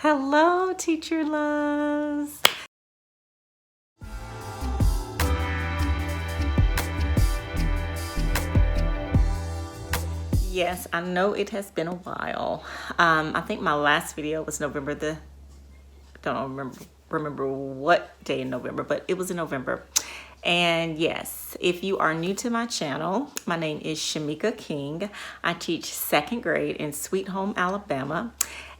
Hello, teacher loves. Yes, I know it has been a while. I think my last video was November don't remember what day in November, but it was in November. And yes, if you are new to my channel, my name is Shamika King. I teach second grade in Sweet Home, Alabama.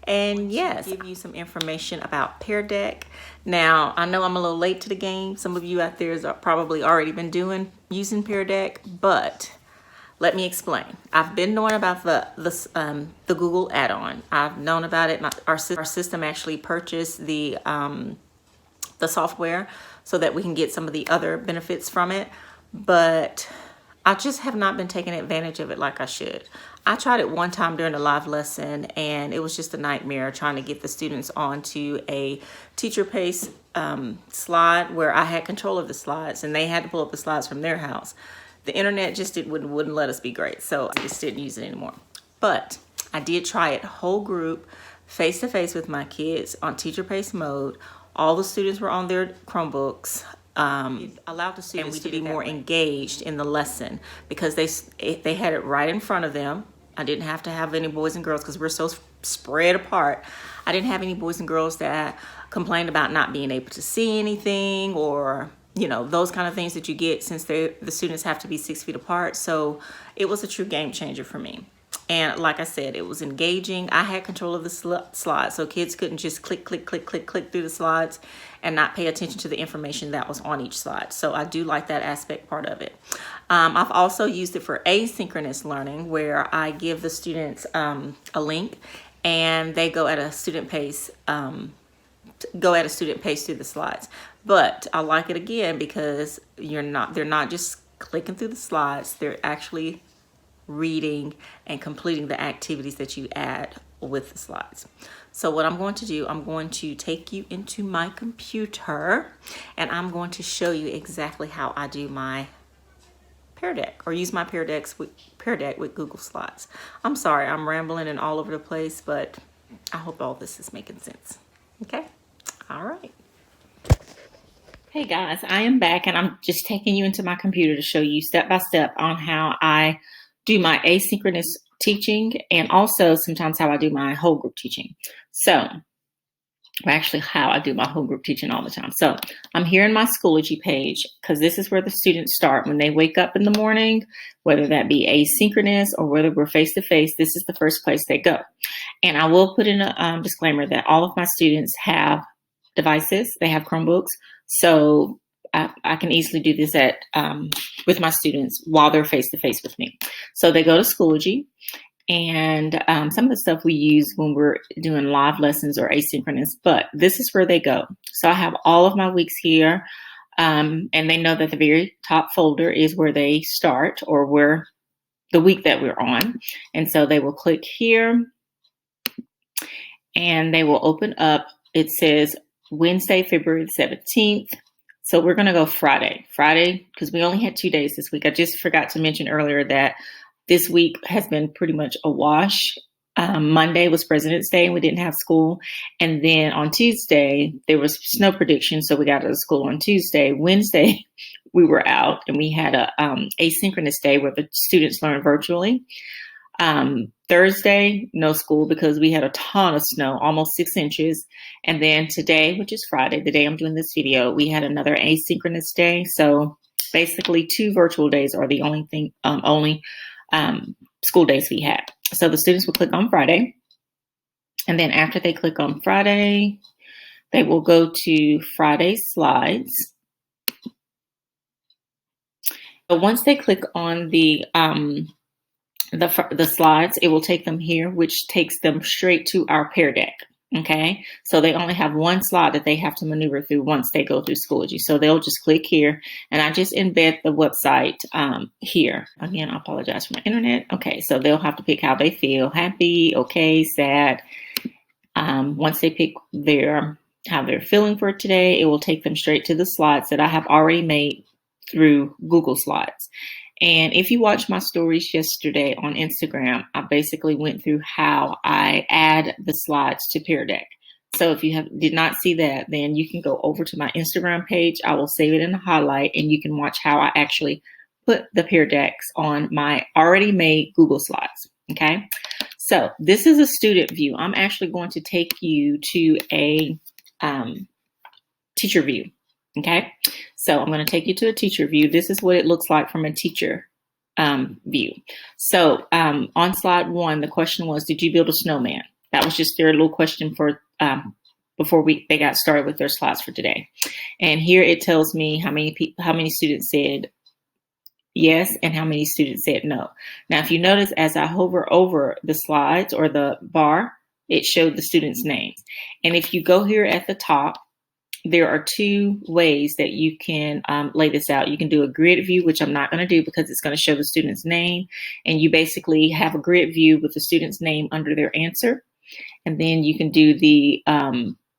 And yes, give you some information about Pear Deck. Now, I know I'm a little late to the game. Some of you out there have probably already been using Pear Deck, but let me explain. I've been knowing about the Google add-on. I've known about it. Our system actually purchased the software so that we can get some of the other benefits from it, but I just have not been taking advantage of it like I should. I tried it one time during a live lesson, and it was just a nightmare trying to get the students onto a teacher pace slide where I had control of the slides, and they had to pull up the slides from their house. The internet just wouldn't let us be great, so I just didn't use it anymore. But I did try it whole group, face-to-face with my kids on teacher pace mode. All the students were on their Chromebooks. Allowed the students to be more engaged in the lesson because they had it right in front of them. I didn't have to have any boys and girls because we're so spread apart. I didn't have any boys and girls that complained about not being able to see anything, or those kind of things that you get since the students have to be 6 feet apart. So it was a true game changer for me. And like I said, it was engaging. I had control of the slides, so kids couldn't just click through the slides and not pay attention to the information that was on each slide. So I do like that aspect part of it. I've also used it for asynchronous learning, where I give the students a link and they go at a student pace through the slides. But I like it again because they're not just clicking through the slides, they're actually reading and completing the activities that you add with the slides. So what I'm going to do, I'm going to take you into my computer and I'm going to show you exactly how I do my Pear Deck, or use my Pear Deck with Google Slides. I'm sorry, I'm rambling and all over the place, but I hope all this is making sense. Okay? All right. Hey guys, I am back and I'm just taking you into my computer to show you step by step on how I do my asynchronous teaching, and also sometimes how I do my whole group teaching. So, actually how I do my whole group teaching all the time. So I'm here in my Schoology page because this is where the students start when they wake up in the morning, whether that be asynchronous or whether we're face-to-face, this is the first place they go. And I will put in a disclaimer that all of my students have devices, they have Chromebooks, so I can easily do this with my students while they're face-to-face with me. So they go to Schoology, and some of the stuff we use when we're doing live lessons or asynchronous, but this is where they go. So I have all of my weeks here, and they know that the very top folder is where they start, or where the week that we're on. And so they will click here, and they will open up, it says Wednesday, February 17th. So we're going to go Friday, because we only had 2 days this week. I just forgot to mention earlier that this week has been pretty much a wash. Monday was President's Day and we didn't have school. And then on Tuesday, there was snow prediction, so we got out of school on Tuesday. Wednesday, we were out and we had a asynchronous day where the students learned virtually. Thursday, no school because we had a ton of snow, almost 6 inches. And then today, which is Friday, the day I'm doing this video, we had another asynchronous day. So basically 2 virtual days are the only school days we had. So the students will click on Friday. And then after they click on Friday, they will go to Friday's slides. But once they click on the slides, it will take them here, which takes them straight to our Pear Deck. Okay, so they only have one slide that they have to maneuver through once they go through Schoology. So they'll just click here, and I just embed the website here. Again, I apologize for my internet. Okay, so they'll have to pick how they feel: happy, okay, sad. Once they pick how they're feeling for today, it will take them straight to the slides that I have already made through Google Slides. And if you watched my stories yesterday on Instagram, I basically went through how I add the slides to Pear Deck. So if you did not see that, then you can go over to my Instagram page. I will save it in the highlight, and you can watch how I actually put the Pear Decks on my already made Google Slides. Okay. So this is a student view. I'm actually going to take you to a teacher view. Okay. So I'm going to take you to a teacher view. This is what it looks like from a teacher view. So on slide 1, the question was, did you build a snowman? That was just their little question for before they got started with their slides for today. And here it tells me how many students said yes and how many students said no. Now, if you notice, as I hover over the slides or the bar, it showed the students' names. And if you go here at the top, there are 2 ways that you can lay this out. You can do a grid view, which I'm not going to do because it's going to show the student's name. And you basically have a grid view with the student's name under their answer. And then you can do the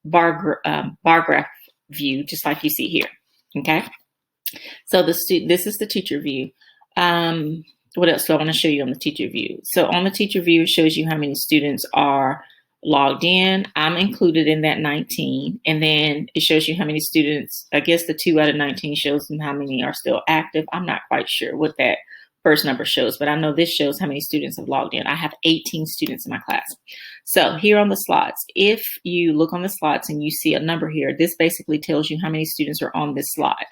bar graph view, just like you see here. Okay. So this is the teacher view. What else do I want to show you on the teacher view? So on the teacher view, it shows you how many students are logged in. I'm included in that 19. And then it shows you how many students, I guess the 2 out of 19 shows them how many are still active. I'm not quite sure what that first number shows, but I know this shows how many students have logged in. I have 18 students in my class. So here on the slides, if you look on the slides and you see a number here, this basically tells you how many students are on this slide.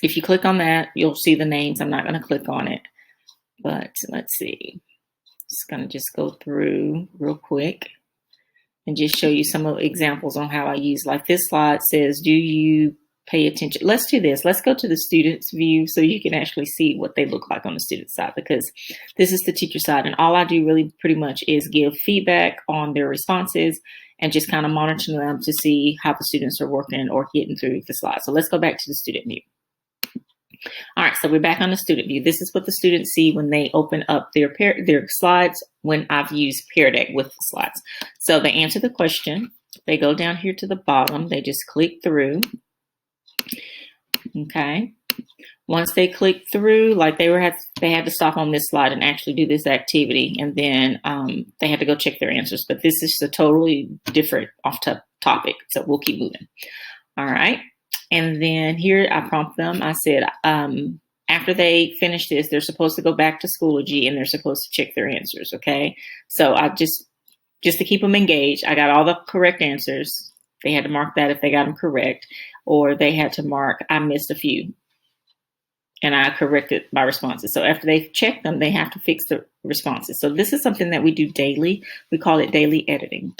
If you click on that, you'll see the names. I'm not going to click on it, but let's see. Just going to just go through real quick and just show you some of the examples on how I use. Like this slide says, do you pay attention? Let's do this. Let's go to the student's view so you can actually see what they look like on the student side, because this is the teacher side. And all I do really pretty much is give feedback on their responses and just kind of monitor them to see how the students are working or getting through the slide. So let's go back to the student view. All right, so we're back on the student view. This is what the students see when they open up their slides when I've used Pear Deck with the slides. So they answer the question. They go down here to the bottom. They just click through. Okay. Once they click through, like they had to stop on this slide and actually do this activity, and then they had to go check their answers. But this is a totally different topic, so we'll keep moving. All right. And then here I prompt them. I said, after they finish this, they're supposed to go back to Schoology and they're supposed to check their answers. Okay. So I just to keep them engaged, I got all the correct answers. They had to mark that if they got them correct, or they had to mark, I missed a few and I corrected my responses. So after they've checked them, they have to fix the responses. So this is something that we do daily. We call it daily editing.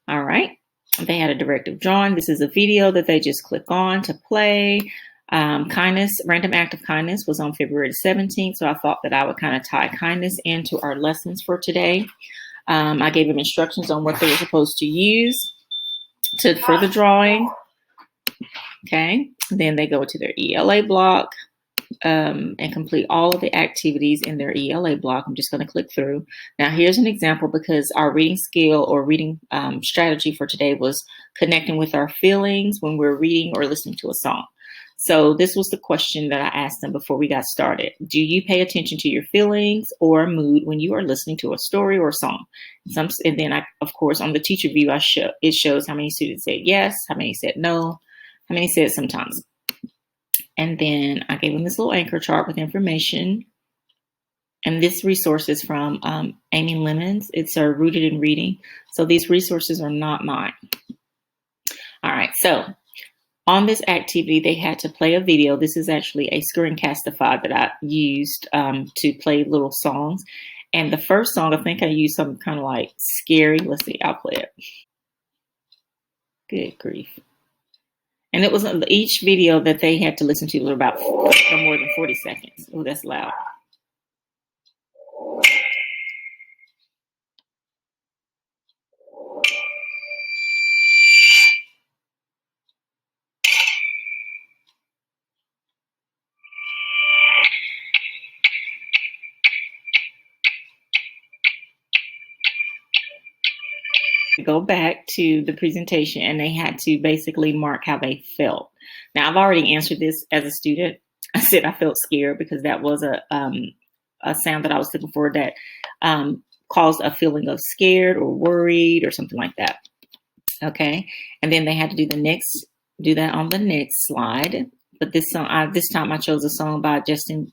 All right. They had a directive drawing. This is a video that they just click on to play. Kindness, random act of kindness was on February 17th. So I thought that I would kind of tie kindness into our lessons for today. I gave them instructions on what they were supposed to use for the drawing. Okay. Then they go to their ELA block and complete all of the activities in their ELA block. I'm just going to click through. Now, here's an example, because our reading skill or reading strategy for today was connecting with our feelings when we're reading or listening to a song. So this was the question that I asked them before we got started. Do you pay attention to your feelings or mood when you are listening to a story or a song? And then, of course, on the teacher view, it shows how many students said yes, how many said no, how many said sometimes. And then I gave them this little anchor chart with information. And this resource is from Amy Lemons. It's Rooted in Reading. So these resources are not mine. All right. So on this activity, they had to play a video. This is actually a screencastify that I used to play little songs. And the first song, I think I used something kind of like scary. Let's see. I'll play it. Good grief. And it was each video that they had to listen to was about no more than 40 seconds. Oh, that's loud. Go back to the presentation and they had to basically mark how they felt. Now, I've already answered this as a student. I said I felt scared because that was a sound that I was looking for that caused a feeling of scared or worried or something like that. Okay. And then they had to do that on the next slide. But this song, this time I chose a song by Justin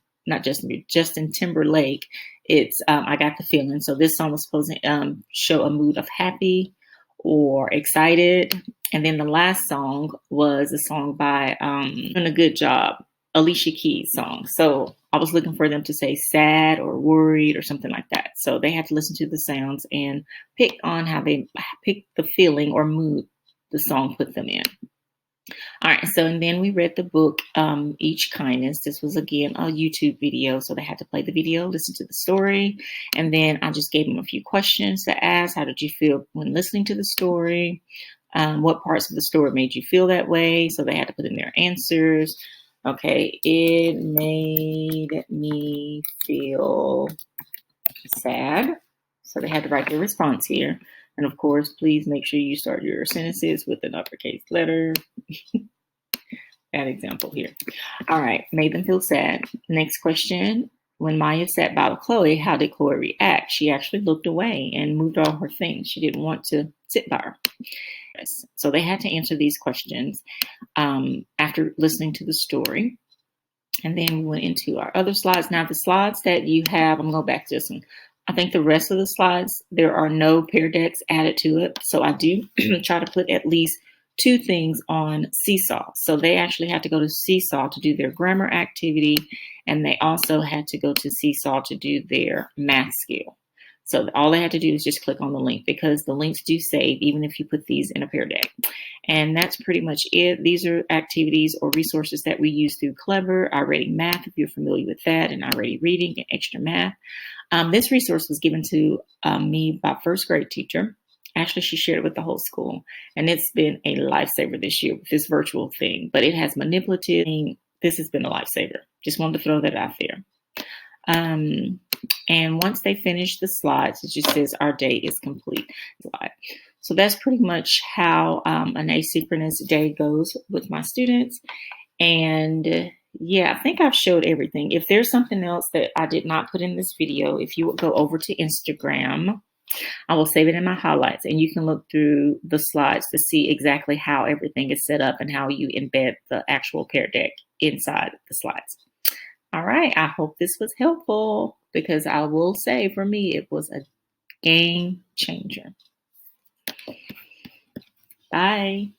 Timberlake. It's I Got the Feeling. So this song was supposed to show a mood of happy or excited. And then the last song was a song by Doing a Good Job, Alicia Keys song. So I was looking for them to say sad or worried or something like that. So they had to listen to the sounds and pick on how they pick the feeling or mood the song put them in. All right, so and then we read the book, Each Kindness. This was again a YouTube video, so they had to play the video, listen to the story, and then I just gave them a few questions to ask. How did you feel when listening to the story? What parts of the story made you feel that way? So they had to put in their answers. Okay, it made me feel sad. So they had to write their response here. And of course, please make sure you start your sentences with an uppercase letter. That example here. All right, made them feel sad. Next question. When Maya sat by Chloe, how did Chloe react? She actually looked away and moved all her things. She didn't want to sit by her. So they had to answer these questions after listening to the story. And then we went into our other slides. Now, the slides that you have, I'm going to go back to this one. I think the rest of the slides, there are no Pear Decks added to it. So I do try to put at least 2 things on Seesaw. So they actually had to go to Seesaw to do their grammar activity. And they also had to go to Seesaw to do their math skill. So all they had to do is just click on the link because the links do save even if you put these in a Pear Deck. And that's pretty much it. These are activities or resources that we use through Clever, iReady Math, if you're familiar with that, and iReady Reading and Extra Math. This resource was given to me by first grade teacher. Actually, she shared it with the whole school. And it's been a lifesaver this year with this virtual thing. But it has manipulative. This has been a lifesaver. Just wanted to throw that out there. And once they finish the slides, it just says our day is complete. So that's pretty much how an asynchronous day goes with my students. And yeah, I think I've showed everything. If there's something else that I did not put in this video, if you would go over to Instagram, I will save it in my highlights and you can look through the slides to see exactly how everything is set up and how you embed the actual Pear Deck inside the slides. All right, I hope this was helpful because I will say for me, it was a game changer. Bye.